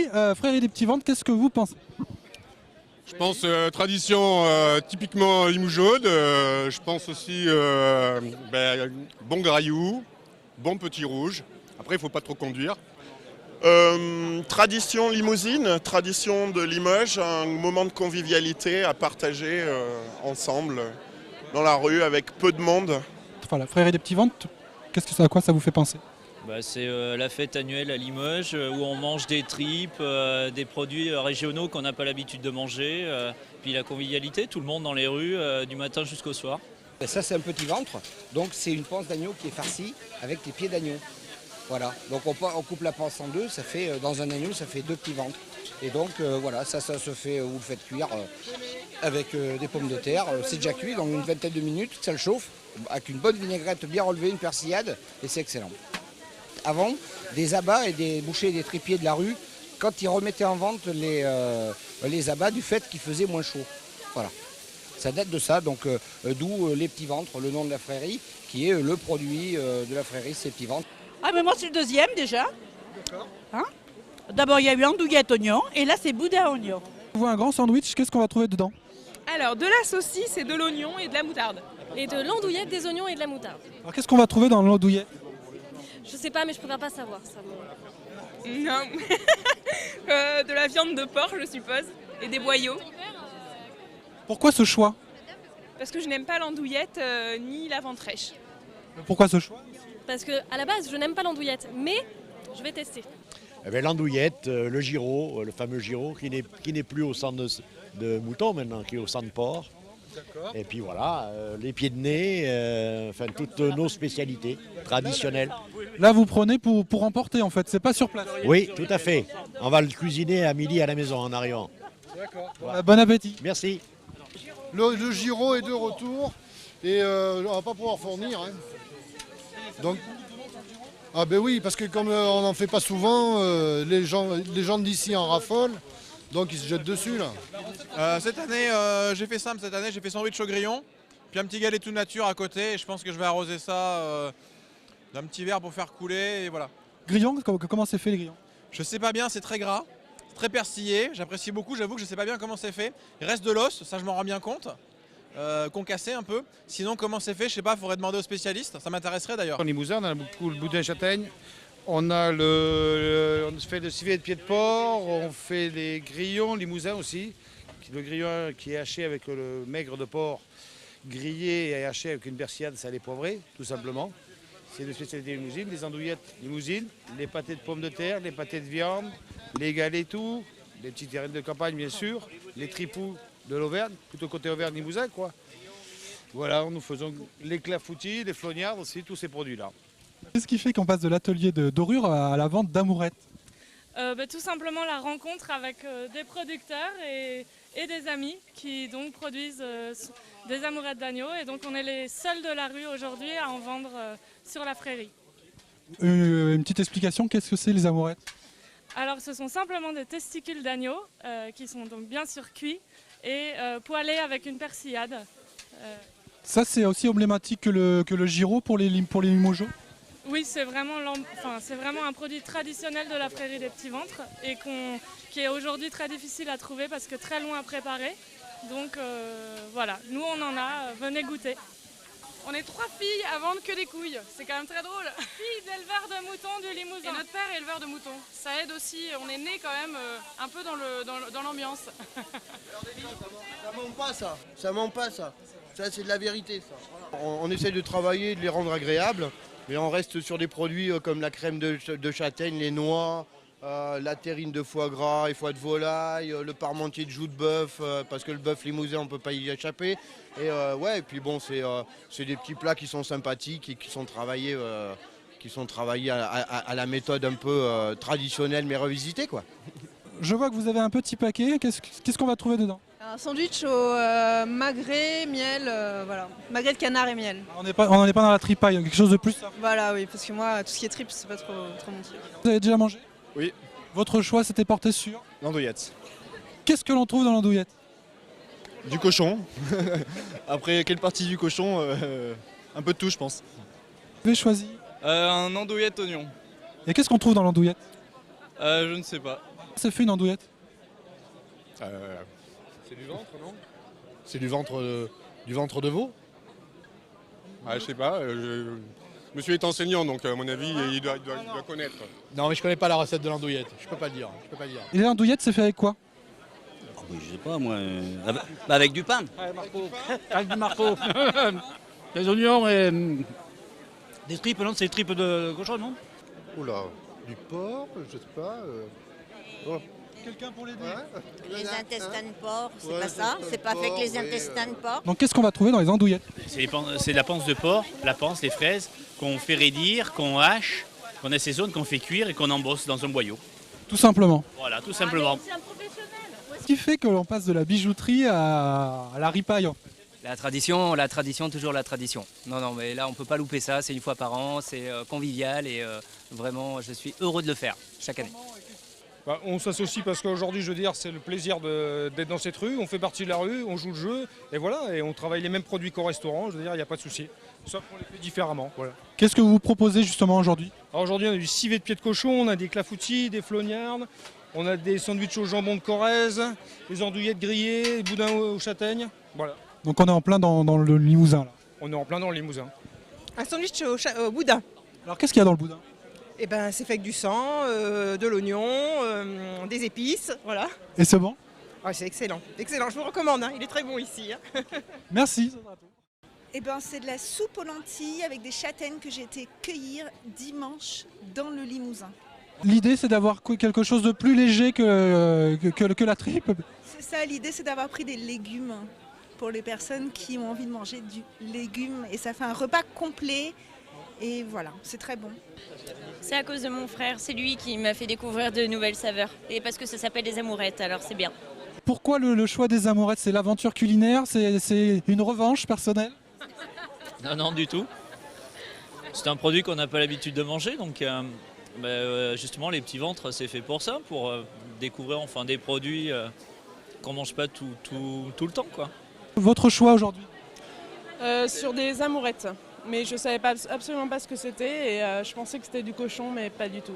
Et Frères des Petits Ventres, qu'est-ce que vous pensez? Je pense tradition typiquement Limoujaude. Je pense aussi bon graillou, bon petit rouge. Après, il ne faut pas trop conduire. Tradition limousine, tradition de Limoges, un moment de convivialité à partager ensemble dans la rue avec peu de monde. Voilà, Frères des Petits Ventres, à quoi ça vous fait penser? C'est la fête annuelle à Limoges où on mange des tripes, des produits régionaux qu'on n'a pas l'habitude de manger. Puis la convivialité, tout le monde dans les rues du matin jusqu'au soir. Et ça c'est un petit ventre, donc c'est une panse d'agneau qui est farcie avec les pieds d'agneau. Voilà, donc on coupe la panse en deux, ça fait dans un agneau ça fait deux petits ventres. Et donc voilà, ça se fait, vous le faites cuire avec des pommes de terre. C'est déjà cuit, dans une vingtaine de minutes, ça le chauffe, avec une bonne vinaigrette bien relevée, une persillade, et c'est excellent. Avant, des abats et des bouchers et des tripiers de la rue, quand ils remettaient en vente les abats du fait qu'il faisait moins chaud. Voilà. Ça date de ça, donc d'où les petits ventres, le nom de la frérie, qui est le produit de la frérie, ces petits ventres. Ah mais moi c'est le deuxième déjà. D'accord. Hein, d'abord il y a eu andouillette oignon et là c'est boudin oignon. On voit un grand sandwich, qu'est-ce qu'on va trouver dedans? Alors de la saucisse et de l'oignon et de la moutarde. Et de l'andouillette, des oignons et de la moutarde. Alors qu'est-ce qu'on va trouver dans l'andouillette? Je sais pas, mais je préfère pas savoir ça. Non. De la viande de porc, je suppose, et des boyaux. Pourquoi ce choix? Parce que je n'aime pas l'andouillette ni la ventrèche. Pourquoi ce choix? Parce que à la base, je n'aime pas l'andouillette, mais je vais tester. L'andouillette, le gyro, le fameux gyro, qui n'est plus au sang de mouton maintenant, qui est au sang de porc. Et puis voilà, les pieds de nez, toutes nos spécialités traditionnelles. Là vous prenez pour emporter en fait, c'est pas sur place. Oui, tout à fait. On va le cuisiner à midi à la maison en arrivant. D'accord. Bon appétit. Merci. Le gyro est de retour et on va pas pouvoir fournir. Hein. Donc, ah ben oui, parce que comme on n'en fait pas souvent, les gens d'ici en raffolent, donc ils se jettent dessus là. Cette année, j'ai fait simple, j'ai fait sandwich au grillon, puis un petit galet tout nature à côté, et je pense que je vais arroser ça d'un petit verre pour faire couler, et voilà. Grillon, comment c'est fait les grillons? Je sais pas bien, c'est très gras, très persillé, j'apprécie beaucoup, j'avoue que je sais pas bien comment c'est fait. Il reste de l'os, ça je m'en rends bien compte. Concassé un peu. Sinon, comment c'est fait, je sais pas, faudrait demander aux spécialistes, ça m'intéresserait d'ailleurs. En Limousin, on a beaucoup le boudin châtaigne, on fait le civet de pied de porc, on fait les grillons Limousin aussi. Le grillon qui est haché avec le maigre de porc, grillé et haché avec une persillade salée poivrée, tout simplement. C'est une spécialité limousine, les andouillettes limousines, les pâtés de pommes de terre, les pâtés de viande, les galets tout, les petites terrines de campagne bien sûr, les tripous de l'Auvergne, plutôt côté Auvergne-Limousin quoi. Voilà, nous faisons les clafoutis, les flognards aussi, tous ces produits-là. Qu'est-ce qui fait qu'on passe de l'atelier de dorure à la vente d'amourettes? Tout simplement la rencontre avec des producteurs et des amis qui donc produisent des amourettes d'agneau et donc on est les seuls de la rue aujourd'hui à en vendre sur la frérie. Une petite explication, qu'est-ce que c'est les amourettes? Alors ce sont simplement des testicules d'agneau qui sont donc bien sûr cuits et poêlés avec une persillade. Ça c'est aussi emblématique que le gyro pour les Limogeaux? Oui, c'est vraiment un produit traditionnel de la Prairie des Petits Ventres et qui est aujourd'hui très difficile à trouver parce que très long à préparer. Donc voilà, nous on en a, venez goûter. On est 3 filles à vendre que des couilles, c'est quand même très drôle. Filles d'éleveurs de moutons du Limousin. Et notre père est éleveur de moutons, ça aide aussi, on est né quand même un peu dans l'ambiance. Ça ment pas ça, ça c'est de la vérité ça. On essaie de travailler, de les rendre agréables. Mais on reste sur des produits comme la crème de châtaigne, les noix, la terrine de foie gras et foie de volaille, le parmentier de joue de bœuf, parce que le bœuf limousin on ne peut pas y échapper. Et et puis bon, c'est des petits plats qui sont sympathiques et qui sont travaillés à la méthode un peu traditionnelle mais revisitée quoi. Je vois que vous avez un petit paquet, qu'est-ce qu'on va trouver dedans? Un sandwich au magret, miel, voilà. Magret de canard et miel. On n'est pas dans la tripaille, quelque chose de plus simple. Voilà, oui, parce que moi, tout ce qui est tripes, c'est pas trop mon truc. Vous avez déjà mangé? Oui. Votre choix s'était porté sur? L'andouillette. Qu'est-ce que l'on trouve dans l'andouillette? Du cochon. Après, quelle partie du cochon un peu de tout, je pense. Vous avez choisi? Un andouillette oignon. Et qu'est-ce qu'on trouve dans l'andouillette? Je ne sais pas. C'est fait une andouillette? C'est du ventre, non? C'est du ventre de veau? Je sais pas. Monsieur est enseignant, donc à mon avis, il doit connaître. Non, mais je connais pas la recette de l'andouillette. Je peux pas le dire. Et l'andouillette, c'est fait avec quoi? Je sais pas moi. Avec du pain. Avec du marteau. Des oignons et Des tripes, non? C'est des tripes de cochon, non? Oula, du porc, je sais pas. Oh. Quelqu'un pour l'aider? Les intestins de porc, c'est pas ça? C'est pas fait que les intestins de porc? Donc qu'est-ce qu'on va trouver dans les andouillettes? C'est la panse de porc, la panse, les fraises, qu'on fait raidir, qu'on hache, qu'on assaisonne, qu'on fait cuire et qu'on embosse dans un boyau. Tout simplement. Voilà, tout simplement. Ce qui fait que l'on passe de la bijouterie à la ripaille. La tradition, toujours la tradition. Non, mais là, on ne peut pas louper ça, c'est une fois par an, c'est convivial et vraiment, je suis heureux de le faire chaque année. On s'associe parce qu'aujourd'hui, je veux dire, c'est le plaisir d'être dans cette rue, on fait partie de la rue, on joue le jeu, et voilà, et on travaille les mêmes produits qu'au restaurant, je veux dire, il n'y a pas de souci. Sauf qu'on les fait différemment, voilà. Qu'est-ce que vous proposez justement aujourd'hui? Alors aujourd'hui, on a du civet de pied de cochon, on a des clafoutis, des flognardes, on a des sandwichs au jambon de Corrèze, des andouillettes grillées, des boudins aux châtaignes, voilà. Donc on est en plein dans le Limousin là. On est en plein dans le Limousin. Un sandwich au boudin. Alors qu'est-ce qu'il y a dans le boudin? Eh ben, c'est fait avec du sang, de l'oignon, des épices, voilà. Et c'est bon? Ah, c'est excellent, excellent, je vous recommande, hein. Il est très bon ici. Hein. Merci. Eh ben, c'est de la soupe aux lentilles avec des châtaignes que j'ai été cueillir dimanche dans le Limousin. L'idée c'est d'avoir quelque chose de plus léger que la tripe. C'est ça, l'idée c'est d'avoir pris des légumes pour les personnes qui ont envie de manger du légume. Et ça fait un repas complet. Et voilà, c'est très bon. C'est à cause de mon frère, c'est lui qui m'a fait découvrir de nouvelles saveurs. Et parce que ça s'appelle des amourettes, alors c'est bien. Pourquoi le choix des amourettes? C'est l'aventure culinaire? C'est une revanche personnelle? Non, du tout. C'est un produit qu'on n'a pas l'habitude de manger, donc justement les petits ventres, c'est fait pour ça, pour découvrir enfin des produits qu'on ne mange pas tout le temps, quoi. Votre choix aujourd'hui? Sur des amourettes. Mais je ne savais absolument pas ce que c'était et je pensais que c'était du cochon, mais pas du tout.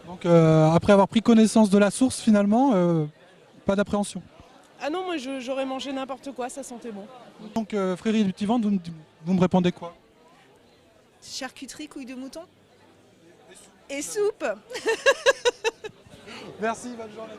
Donc après avoir pris connaissance de la source finalement, pas d'appréhension? Ah non, moi j'aurais mangé n'importe quoi, ça sentait bon. Donc Frérie du Petit Ventre, vous me répondez quoi? Charcuterie, couilles de mouton et soupe. Merci, bonne journée.